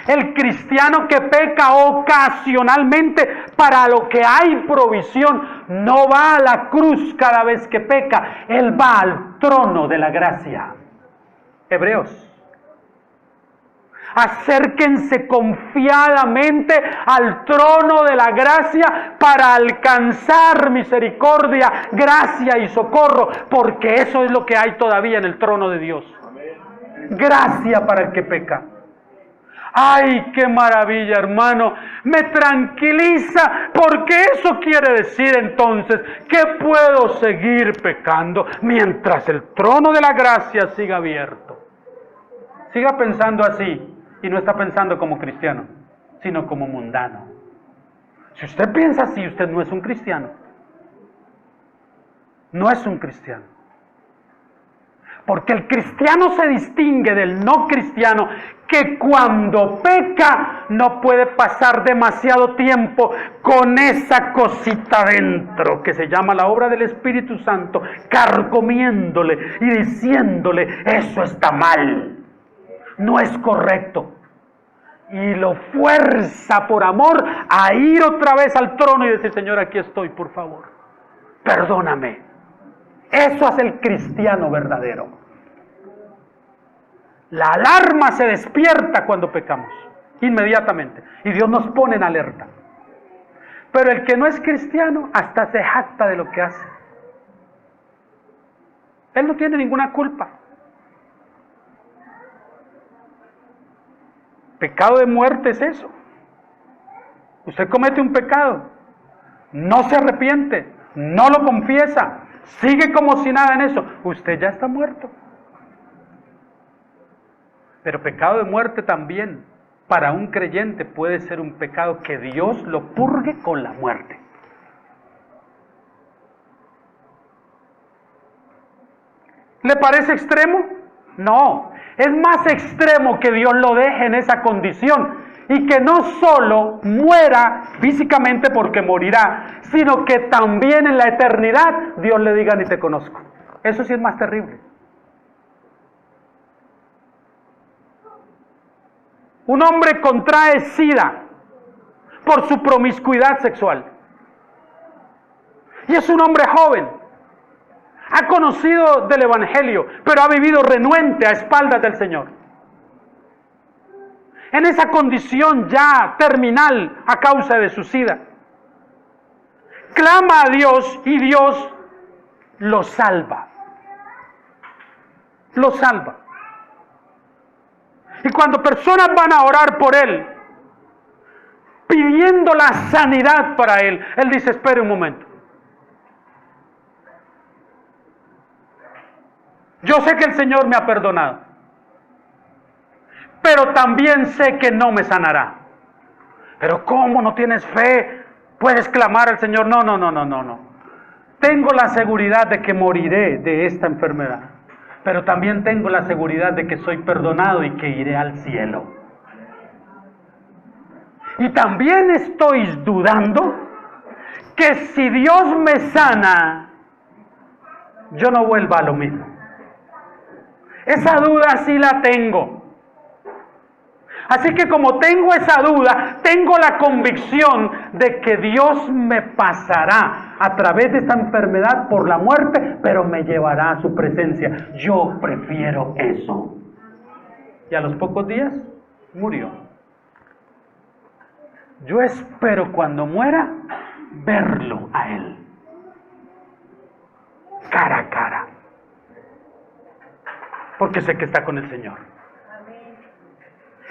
El cristiano que peca ocasionalmente, para lo que hay provisión, no va a la cruz cada vez que peca, él va al trono de la gracia. Hebreos. Acérquense confiadamente al trono de la gracia para alcanzar misericordia, gracia y socorro, porque eso es lo que hay todavía en el trono de Dios. Gracia para el que peca. ¡Ay, qué maravilla, hermano! Me tranquiliza, porque eso quiere decir entonces que puedo seguir pecando mientras el trono de la gracia siga abierto. Siga pensando así, y no está pensando como cristiano, sino como mundano. Si usted piensa así, usted no es un cristiano. No es un cristiano. Porque el cristiano se distingue del no cristiano, que cuando peca no puede pasar demasiado tiempo con esa cosita dentro que se llama la obra del Espíritu Santo, carcomiéndole y diciéndole: eso está mal, no es correcto. Y lo fuerza por amor a ir otra vez al trono y decir: Señor, aquí estoy, por favor, perdóname. Eso hace el cristiano verdadero. La alarma se despierta cuando pecamos, inmediatamente, y Dios nos pone en alerta. Pero el que no es cristiano hasta se jacta de lo que hace. Él no tiene ninguna culpa. Pecado de muerte es eso. Usted comete un pecado, no se arrepiente, no lo confiesa, sigue como si nada en eso, usted ya está muerto. Pero pecado de muerte también, para un creyente, puede ser un pecado que Dios lo purgue con la muerte. ¿Le parece extremo? No, es más extremo que Dios lo deje en esa condición y que no solo muera físicamente, porque morirá, sino que también en la eternidad Dios le diga: ni te conozco. Eso sí es más terrible. Un hombre contrae SIDA por su promiscuidad sexual. Y es un hombre joven. Ha conocido del Evangelio, pero ha vivido renuente a espaldas del Señor. En esa condición ya terminal a causa de su SIDA, clama a Dios y Dios lo salva. Lo salva. Y cuando personas van a orar por él, pidiendo la sanidad para él, él dice: espere un momento. Yo sé que el Señor me ha perdonado, pero también sé que no me sanará. Pero ¿cómo no tienes fe? Puedes clamar al Señor. No. Tengo la seguridad de que moriré de esta enfermedad, pero también tengo la seguridad de que soy perdonado y que iré al cielo. Y también estoy dudando que si Dios me sana, yo no vuelva a lo mismo. Esa duda sí la tengo. Así que como tengo esa duda, tengo la convicción de que Dios me pasará a través de esta enfermedad por la muerte, pero me llevará a su presencia. Yo prefiero eso. Y a los pocos días murió. Yo espero cuando muera verlo a él, cara a cara, porque sé que está con el Señor.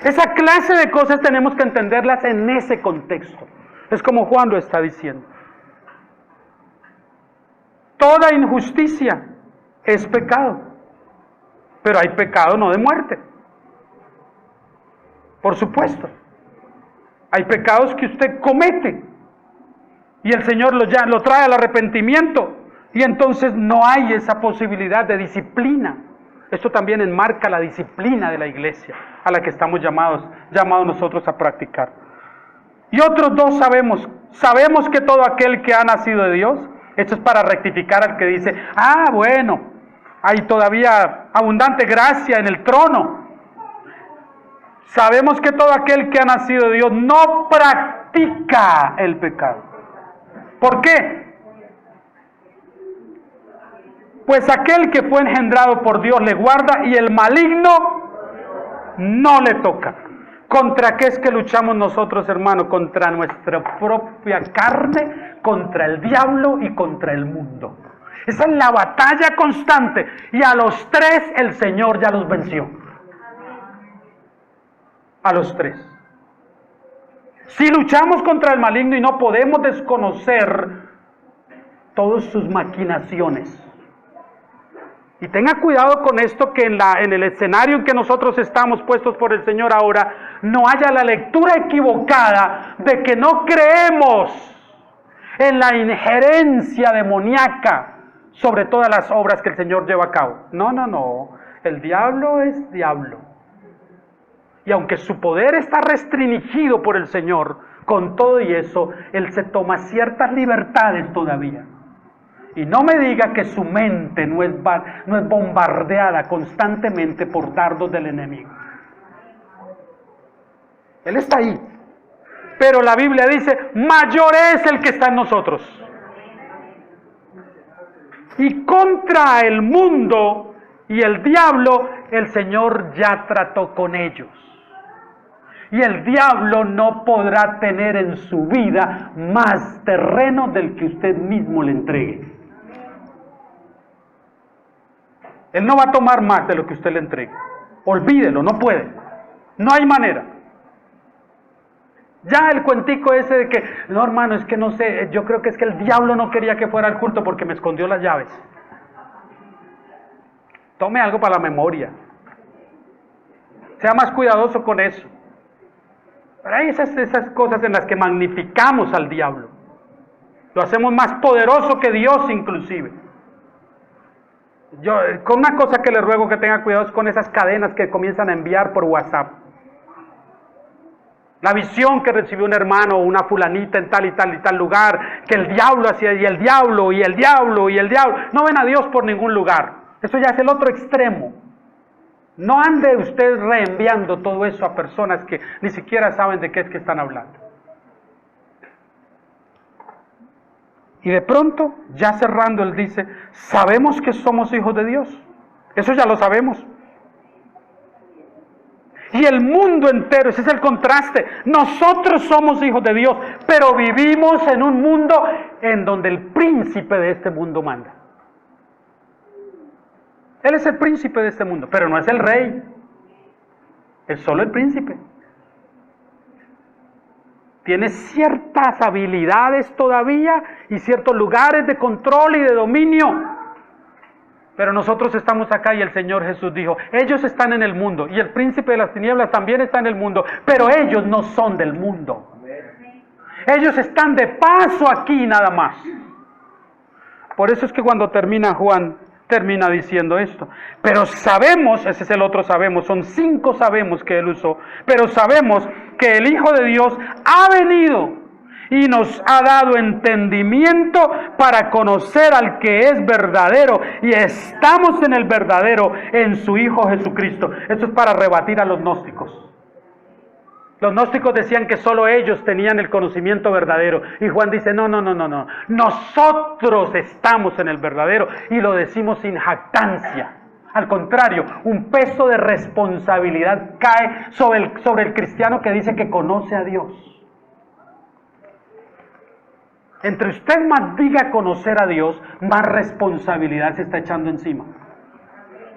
Esa clase de cosas tenemos que entenderlas en ese contexto. Es como Juan lo está diciendo. Toda injusticia es pecado, pero hay pecado no de muerte. Por supuesto. Hay pecados que usted comete y el Señor lo trae al arrepentimiento, Y entonces no hay esa posibilidad de disciplina. Esto también enmarca la disciplina de la iglesia, a la que estamos llamados nosotros a practicar. Y otros dos sabemos que todo aquel que ha nacido de Dios, esto es para rectificar al que dice, bueno, hay todavía abundante gracia en el trono. Sabemos que todo aquel que ha nacido de Dios no practica el pecado. ¿Por qué? Pues aquel que fue engendrado por Dios le guarda y el maligno no le toca. ¿Contra qué es que luchamos nosotros, hermano? Contra nuestra propia carne, contra el diablo y contra el mundo. Esa es la batalla constante. Y a los tres el Señor ya los venció. A los tres. Si luchamos contra el maligno y no podemos desconocer todas sus maquinaciones. Y tenga cuidado con esto, que en el escenario en que nosotros estamos puestos por el Señor ahora, no haya la lectura equivocada de que no creemos en la injerencia demoníaca sobre todas las obras que el Señor lleva a cabo. No. El diablo es diablo. Y aunque su poder está restringido por el Señor, con todo y eso, Él se toma ciertas libertades todavía. Y no me diga que su mente no es bombardeada constantemente por dardos del enemigo. Él está ahí. Pero la Biblia dice, mayor es el que está en nosotros. Y contra el mundo y el diablo, el Señor ya trató con ellos. Y el diablo no podrá tener en su vida más terreno del que usted mismo le entregue. Él no va a tomar más de lo que usted le entregue. Olvídelo, no puede. No hay manera. Ya el cuentico ese de que, no hermano, es que no sé, yo creo que es que el diablo no quería que fuera al culto porque me escondió las llaves. Tome algo para la memoria. Sea más cuidadoso con eso. Pero hay esas cosas en las que magnificamos al diablo. Lo hacemos más poderoso que Dios inclusive. Con una cosa que le ruego que tenga cuidado es con esas cadenas que comienzan a enviar por WhatsApp. La visión que recibió un hermano o una fulanita en tal y tal y tal lugar, que el diablo hacía, y el diablo, y el diablo, y el diablo. No ven a Dios por ningún lugar. Eso ya es el otro extremo. No ande usted reenviando todo eso a personas que ni siquiera saben de qué es que están hablando. Y de pronto, ya cerrando, él dice, sabemos que somos hijos de Dios. Eso ya lo sabemos. Y el mundo entero, ese es el contraste. Nosotros somos hijos de Dios, pero vivimos en un mundo en donde el príncipe de este mundo manda. Él es el príncipe de este mundo, pero no es el rey. Es solo el príncipe. Tiene ciertas habilidades todavía y ciertos lugares de control y de dominio. Pero nosotros estamos acá y el Señor Jesús dijo, ellos están en el mundo y el príncipe de las tinieblas también está en el mundo, pero ellos no son del mundo. Ellos están de paso aquí nada más. Por eso es que cuando termina Juan, termina diciendo esto. Pero sabemos, ese es el otro sabemos, son 5 sabemos que él usó, pero sabemos que el Hijo de Dios ha venido y nos ha dado entendimiento para conocer al que es verdadero, y estamos en el verdadero, en su Hijo Jesucristo. Esto es para rebatir a los gnósticos. Los gnósticos decían que solo ellos tenían el conocimiento verdadero. Y Juan dice, no. Nosotros estamos en el verdadero y lo decimos sin jactancia. Al contrario, un peso de responsabilidad cae sobre el cristiano que dice que conoce a Dios. Entre usted más diga conocer a Dios, más responsabilidad se está echando encima.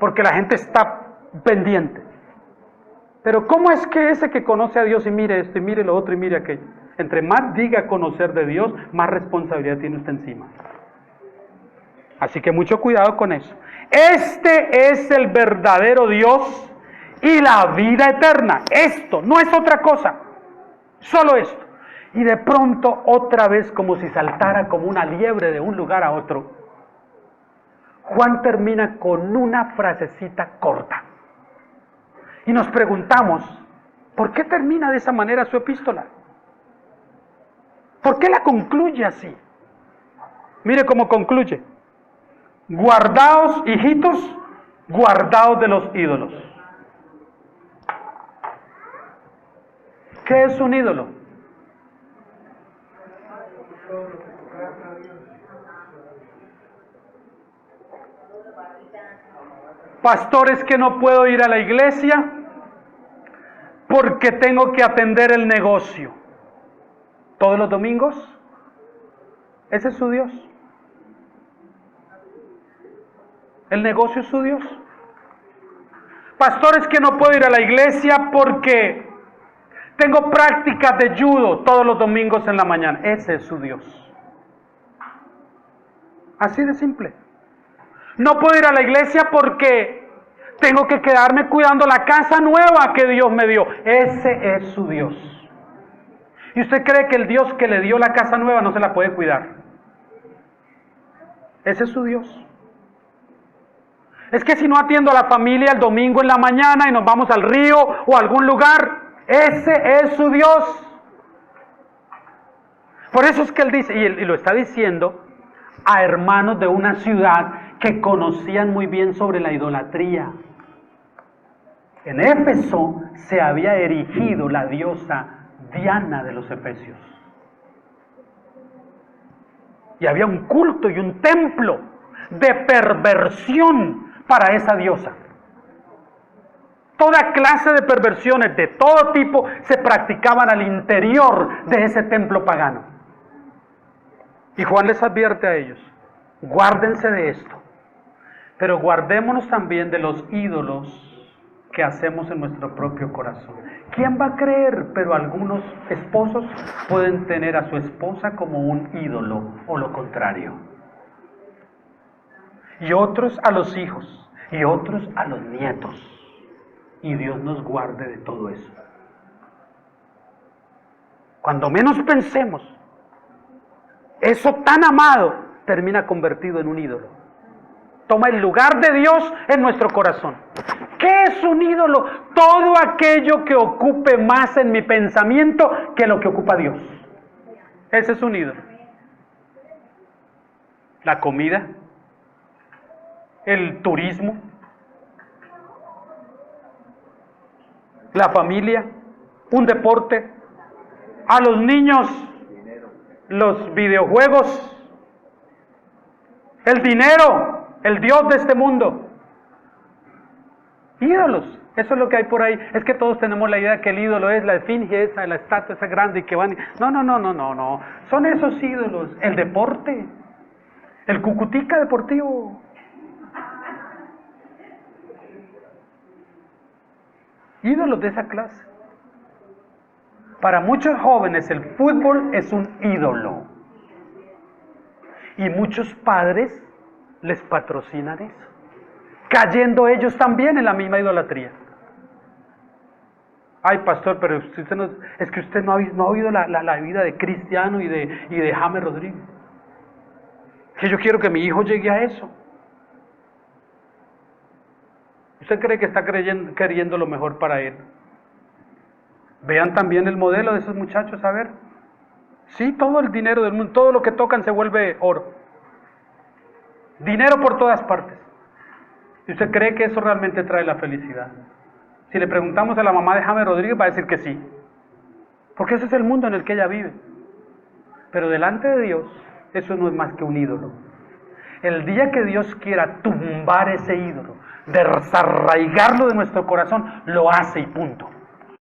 Porque la gente está pendiente. Pero ¿cómo es que ese que conoce a Dios y mire esto y mire lo otro y mire aquello? Entre más diga conocer de Dios, más responsabilidad tiene usted encima. Así que mucho cuidado con eso. Este es el verdadero Dios y la vida eterna. Esto, no es otra cosa. Solo esto. Y de pronto otra vez como si saltara como una liebre de un lugar a otro. Juan termina con una frasecita corta. Y nos preguntamos, ¿por qué termina de esa manera su epístola? ¿Por qué la concluye así? Mire cómo concluye. Guardaos, hijitos, guardaos de los ídolos. ¿Qué es un ídolo? Pastores, que no puedo ir a la iglesia porque tengo que atender el negocio. ¿Todos los domingos? Ese es su Dios. ¿El negocio es su Dios? Pastores, que no puedo ir a la iglesia porque tengo prácticas de judo todos los domingos en la mañana. Ese es su Dios. Así de simple. No puedo ir a la iglesia porque tengo que quedarme cuidando la casa nueva que Dios me dio. Ese es su Dios. ¿Y usted cree que el Dios que le dio la casa nueva no se la puede cuidar? Ese es su Dios. Es que si no atiendo a la familia el domingo en la mañana y nos vamos al río o a algún lugar, ese es su Dios. Por eso es que él dice, y lo está diciendo a hermanos de una ciudad que conocían muy bien sobre la idolatría. En Éfeso se había erigido la diosa Diana de los efesios. Y había un culto y un templo de perversión para esa diosa. Toda clase de perversiones de todo tipo se practicaban al interior de ese templo pagano. Y Juan les advierte a ellos, guárdense de esto, pero guardémonos también de los ídolos que hacemos en nuestro propio corazón. ¿Quién va a creer? Pero algunos esposos pueden tener a su esposa como un ídolo o lo contrario. Y otros a los hijos, y otros a los nietos. Y Dios nos guarde de todo eso. Cuando menos pensemos, eso tan amado termina convertido en un ídolo. Toma el lugar de Dios en nuestro corazón. ¿Qué es un ídolo? Todo aquello que ocupe más en mi pensamiento que lo que ocupa Dios. Ese es un ídolo. La comida, el turismo, la familia, un deporte, a los niños, los videojuegos, el dinero, el Dios de este mundo. Ídolos, eso es lo que hay por ahí. Es que todos tenemos la idea que el ídolo es la esfinge esa, la estatua esa grande y que van. No. Son esos ídolos. El deporte, el Cucutica deportivo. Ídolos de esa clase. Para muchos jóvenes el fútbol es un ídolo. Y muchos padres les patrocinan eso, cayendo ellos también en la misma idolatría. Ay, pastor, pero usted no, es que usted no ha oído la vida de Cristiano y de James Rodríguez. Que yo quiero que mi hijo llegue a eso. ¿Usted cree que está queriendo lo mejor para él? Vean también el modelo de esos muchachos, a ver. Sí, todo el dinero del mundo, todo lo que tocan se vuelve oro. Dinero por todas partes. ¿Y usted cree que eso realmente trae la felicidad? Si le preguntamos a la mamá de James Rodríguez, va a decir que sí. Porque ese es el mundo en el que ella vive. Pero delante de Dios, eso no es más que un ídolo. El día que Dios quiera tumbar ese ídolo, desarraigarlo de nuestro corazón, lo hace y punto.